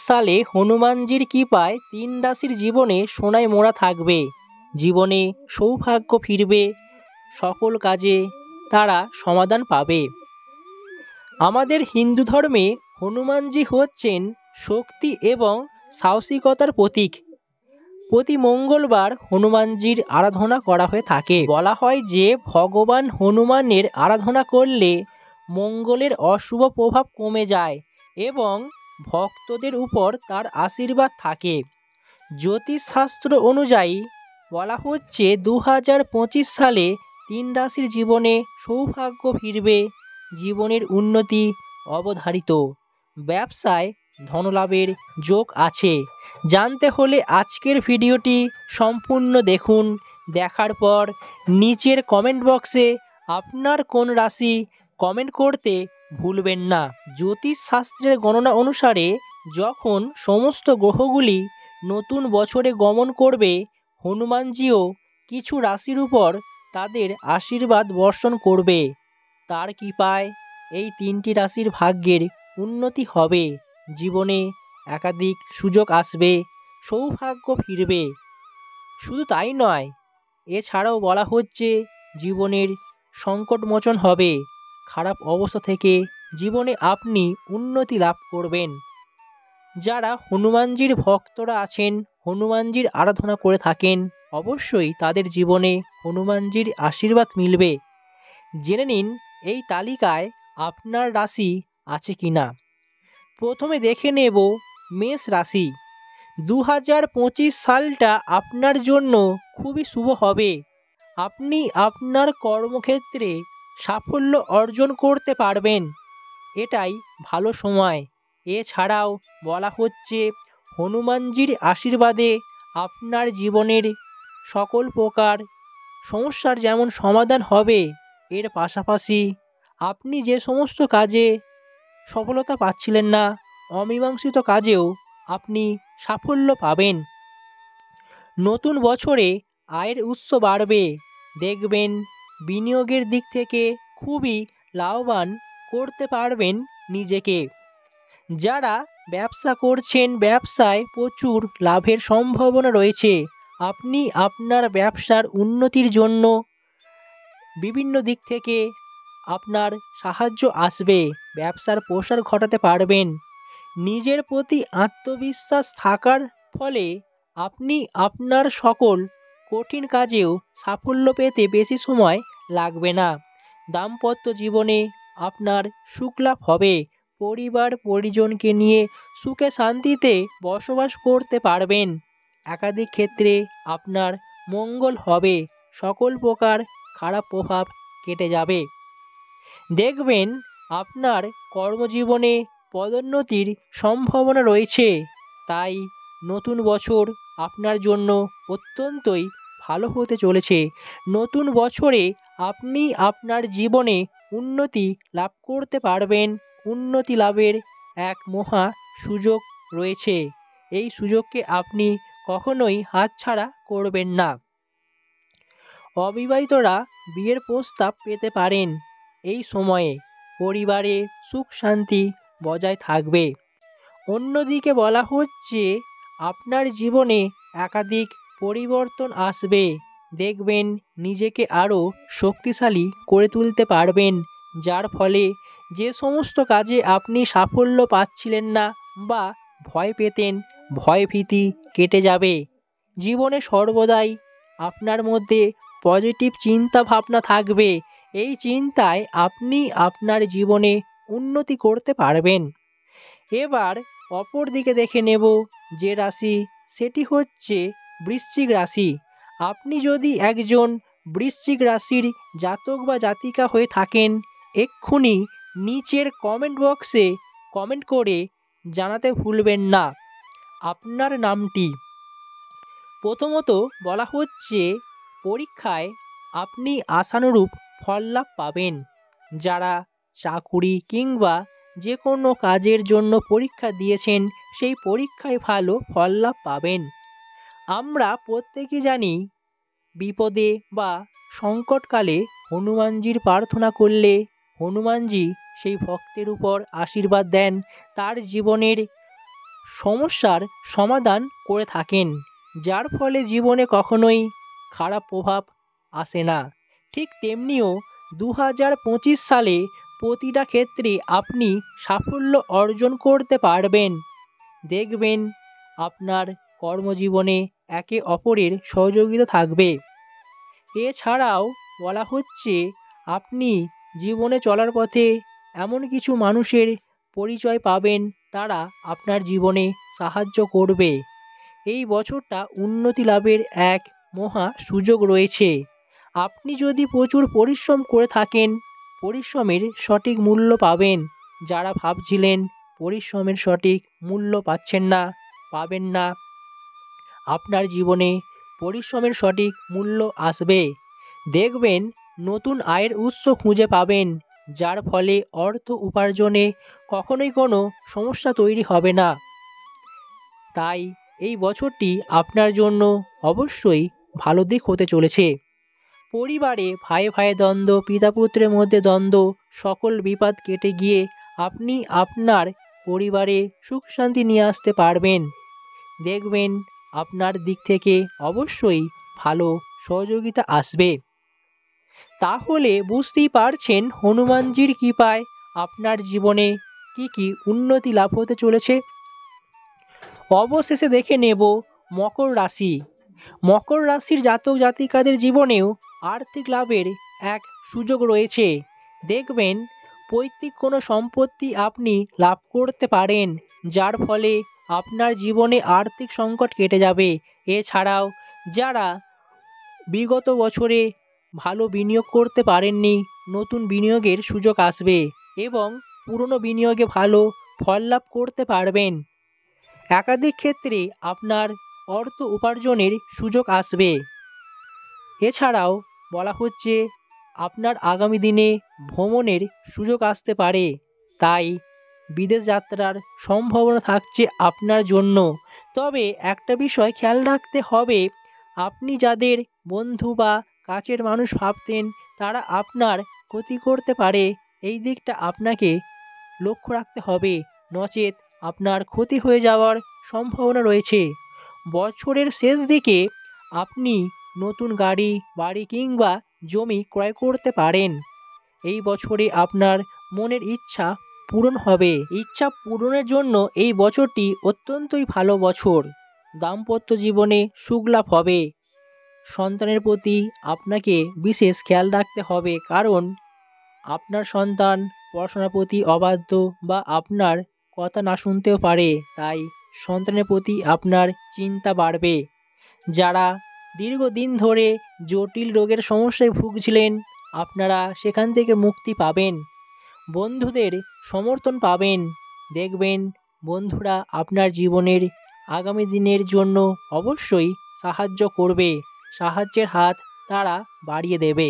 সালে হনুমানজির কৃপায় 3 রাশির জীবনে সোনায় মোড়া থাকবে। জীবনে সৌভাগ্য ফিরবে, সকল কাজে তারা সমাধান পাবে। আমাদের হিন্দু ধর্মে হনুমানজি হচ্ছেন শক্তি এবং সাহসিকতার প্রতীক। প্রতি মঙ্গলবার হনুমানজির আরাধনা করা হয়ে থাকে। বলা হয় যে ভগবান হনুমানের আরাধনা করলে মঙ্গলের অশুভ প্রভাব কমে যায় এবং ভক্তদের উপর তার আশীর্বাদ থাকে। জ্যোতিষশাস্ত্র অনুযায়ী বলা হচ্ছে 2025 সালে 3 রাশির জীবনে সৌভাগ্য ফিরবে, জীবনের উন্নতি অবধারিত, ব্যবসায় ধনলাভের যোগ আছে। জানতে হলে আজকের ভিডিওটি সম্পূর্ণ দেখুন। দেখার পর নিচের কমেন্ট বক্সে আপনার কোন রাশি কমেন্ট করতে ভুলবেন না। জ্যোতিষশাস্ত্রের গণনা অনুসারে যখন সমস্ত গ্রহগুলি নতুন বছরে গমন করবে, হনুমানজিও কিছু রাশির উপর তাদের আশীর্বাদ বর্ষণ করবে। তার কৃপায় এই 3টি রাশির ভাগ্যের উন্নতি হবে, জীবনে একাধিক সুযোগ আসবে, সৌভাগ্য ফিরবে। শুধু তাই নয়, এছাড়াও বলা হচ্ছে জীবনের সংকটমোচন হবে, খারাপ অবস্থা থেকে জীবনে আপনি উন্নতি লাভ করবেন। যারা হনুমানজির ভক্তরা আছেন, হনুমানজির আরাধনা করে থাকেন, অবশ্যই তাদের জীবনে হনুমানজির আশীর্বাদ মিলবে। জেনে নিন এই তালিকায় আপনার রাশি আছে কিনা। প্রথমে দেখে নেব মেষ রাশি। 2025 সালটা আপনার জন্য খুবই শুভ হবে। আপনি আপনার কর্মক্ষেত্রে সাফল্য অর্জন করতে পারবেন, এটাই ভালো সময়। এছাড়াও বলা হচ্ছে হনুমানজির আশীর্বাদে আপনার জীবনের সকল প্রকার সমস্যার যেমন সমাধান হবে, এর পাশাপাশি আপনি যে সমস্ত কাজে সফলতা পাচ্ছিলেন না, অমীমাংসিত কাজেও আপনি সাফল্য পাবেন। নতুন বছরে আয়ের উৎস বাড়বে, দেখবেন বিনিয়োগের দিক থেকে খুবই লাভবান করতে পারবেন নিজেকে। যারা ব্যবসা করছেন, ব্যবসায় প্রচুর লাভের সম্ভাবনা রয়েছে। আপনি আপনার ব্যবসার উন্নতির জন্য বিভিন্ন দিক থেকে আপনার সাহায্য আসবে, ব্যবসার প্রসার ঘটাতে পারবেন। নিজের প্রতি আত্মবিশ্বাস থাকার ফলে আপনি আপনার সকল কঠিন কাজেও সাফল্য পেতে বেশি সময় লাগবে না। দাম্পত্য জীবনে আপনার সুখলাভ হবে, পরিবার পরিজনকে নিয়ে সুখে শান্তিতে বসবাস করতে পারবেন। একাধিক ক্ষেত্রে আপনার মঙ্গল হবে, সকল প্রকার খারাপ প্রভাব কেটে যাবে। দেখবেন আপনার কর্মজীবনে পদোন্নতির সম্ভাবনা রয়েছে। তাই নতুন বছর আপনার জন্য অত্যন্তই ভালো হতে চলেছে। নতুন বছরে আপনি আপনার জীবনে উন্নতি লাভ করতে পারবেন। উন্নতি লাভের এক মহা সুযোগ রয়েছে, এই সুযোগকে আপনি কখনোই হাতছাড়া করবেন না। অবিবাহিতরা বিয়ের প্রস্তাব পেতে পারেন। এই সময়ে পরিবারে সুখ শান্তি বজায় থাকবে। অন্যদিকে বলা হচ্ছে আপনার জীবনে একাধিক পরিবর্তন আসবে, দেখবেন নিজেকে আরও শক্তিশালী করে তুলতে পারবেন, যার ফলে যে সমস্ত কাজে আপনি সাফল্য পাচ্ছিলেন না বা ভয় পেতেন, ভয়ভীতি কেটে যাবে। জীবনে সর্বদাই আপনার মধ্যে পজিটিভ চিন্তা ভাবনা থাকবে। এই চিন্তায় আপনি আপনার জীবনে উন্নতি করতে পারবেন। এবার অপর দিকে দেখে নেব যে রাশি, সেটি হচ্ছে বৃশ্চিক রাশি। আপনি যদি একজন বৃশ্চিক রাশির জাতক বা জাতিকা হয়ে থাকেন, এক্ষুনি নিচের কমেন্ট বক্সে কমেন্ট করে জানাতে ভুলবেন না আপনার নামটি। প্রথমত বলা হচ্ছে পরীক্ষায় আপনি আশানুরূপ ফল লাভ পাবেন। যারা চাকুরি কিংবা যে কোনো কাজের জন্য পরীক্ষা দিয়েছেন, সেই পরীক্ষায় ভালো ফল লাভ পাবেন। আমরা প্রত্যেকেই জানি বিপদে বা সংকটকালে হনুমানজির প্রার্থনা করলে হনুমানজি সেই ভক্তের উপর আশীর্বাদ দেন, তার জীবনের সমস্যার সমাধান করে থাকেন, যার ফলে জীবনে কখনোই খারাপ প্রভাব আসে না। ঠিক তেমনিও 2025 সালে প্রতিটা ক্ষেত্রে আপনি সাফল্য অর্জন করতে পারবেন। দেখবেন আপনার কর্মজীবনে একে অপরের সহযোগিতা থাকবে। এছাড়াও বলা হচ্ছে আপনি জীবনে চলার পথে এমন কিছু মানুষের পরিচয় পাবেন, তারা আপনার জীবনে সাহায্য করবে। এই বছরটা উন্নতি লাভের এক মহা সুযোগ রয়েছে। আপনি যদি প্রচুর পরিশ্রম করে থাকেন, পরিশ্রমের সঠিক মূল্য পাবেন। যারা ভাবছিলেন পরিশ্রমের সঠিক মূল্য পাচ্ছেন না, পাবেন না, আপনার জীবনে পরিশ্রমের সঠিক মূল্য আসবে। দেখবেন নতুন আয়ের উৎস খুঁজে পাবেন, যার ফলে অর্থ উপার্জনে কখনোই কোনো সমস্যা তৈরি হবে না। তাই এই বছরটি আপনার জন্য অবশ্যই ভালো দিক হতে চলেছে। পরিবারে ভাই ভাই দ্বন্দ্ব, পিতা পুত্রের মধ্যে দ্বন্দ্ব, সকল বিবাদ কেটে গিয়ে আপনি আপনার পরিবারে সুখ শান্তি নিয়ে আসতে পারবেন। দেখবেন আপনার দিক থেকে অবশ্যই ভালো সহযোগিতা আসবে। তাহলে বুঝতেই পারছেন হনুমানজির কৃপায় আপনার জীবনে কি কি উন্নতি লাভ হতে চলেছে। অবশেষে দেখে নেব মকর রাশি। মকর রাশির জাতক জাতিকাদের জীবনেও আর্থিক লাভের এক সুযোগ রয়েছে। দেখবেন পৈতৃক কোনো সম্পত্তি আপনি লাভ করতে পারেন, যার ফলে আপনার জীবনে আর্থিক সংকট কেটে যাবে। এছাড়াও যারা বিগত বছরে ভালো বিনিয়োগ করতে পারেননি, নতুন বিনিয়োগের সুযোগ আসবে এবং পুরনো বিনিয়োগে ভালো ফল লাভ করতে পারবেন। একাধিক ক্ষেত্রে আপনার অর্থ উপার্জনের সুযোগ আসবে। এছাড়াও বলা হচ্ছে আপনার আগামী দিনে ভ্রমণের সুযোগ আসতে পারে, তাই বিদেশ যাত্রার সম্ভাবনা থাকছে আপনার জন্য। তবে একটা বিষয় খেয়াল রাখতে হবে, আপনি যাদের বন্ধু বা কাছের মানুষ ভাবতেন তারা আপনার ক্ষতি করতে পারে, এই দিকটা আপনাকে লক্ষ্য রাখতে হবে, নচেত আপনার ক্ষতি হয়ে যাওয়ার সম্ভাবনা রয়েছে। বছরের শেষ দিকে আপনি নতুন গাড়ি, বাড়ি কিংবা জমি ক্রয় করতে পারেন। এই বছরে আপনার মনের ইচ্ছা পূরণ হবে। ইচ্ছা পূরণের জন্য এই বছরটি অত্যন্তই ভালো বছর। দাম্পত্য জীবনে সুখ লাভ হবে। সন্তানের প্রতি আপনাকে বিশেষ খেয়াল রাখতে হবে, কারণ আপনার সন্তান পড়াশোনার প্রতি অবাধ্য বা আপনার কথা না শুনতেও পারে, তাই সন্তানের প্রতি আপনার চিন্তা বাড়বে। যারা দীর্ঘদিন ধরে জটিল রোগের সমস্যায় ভুগছিলেন, আপনারা সেখান থেকে মুক্তি পাবেন। বন্ধুদের সমর্থন পাবেন। দেখবেন বন্ধুরা আপনার জীবনের আগামী দিনের জন্য অবশ্যই সাহায্য করবে, সাহায্যের হাত তারা বাড়িয়ে দেবে।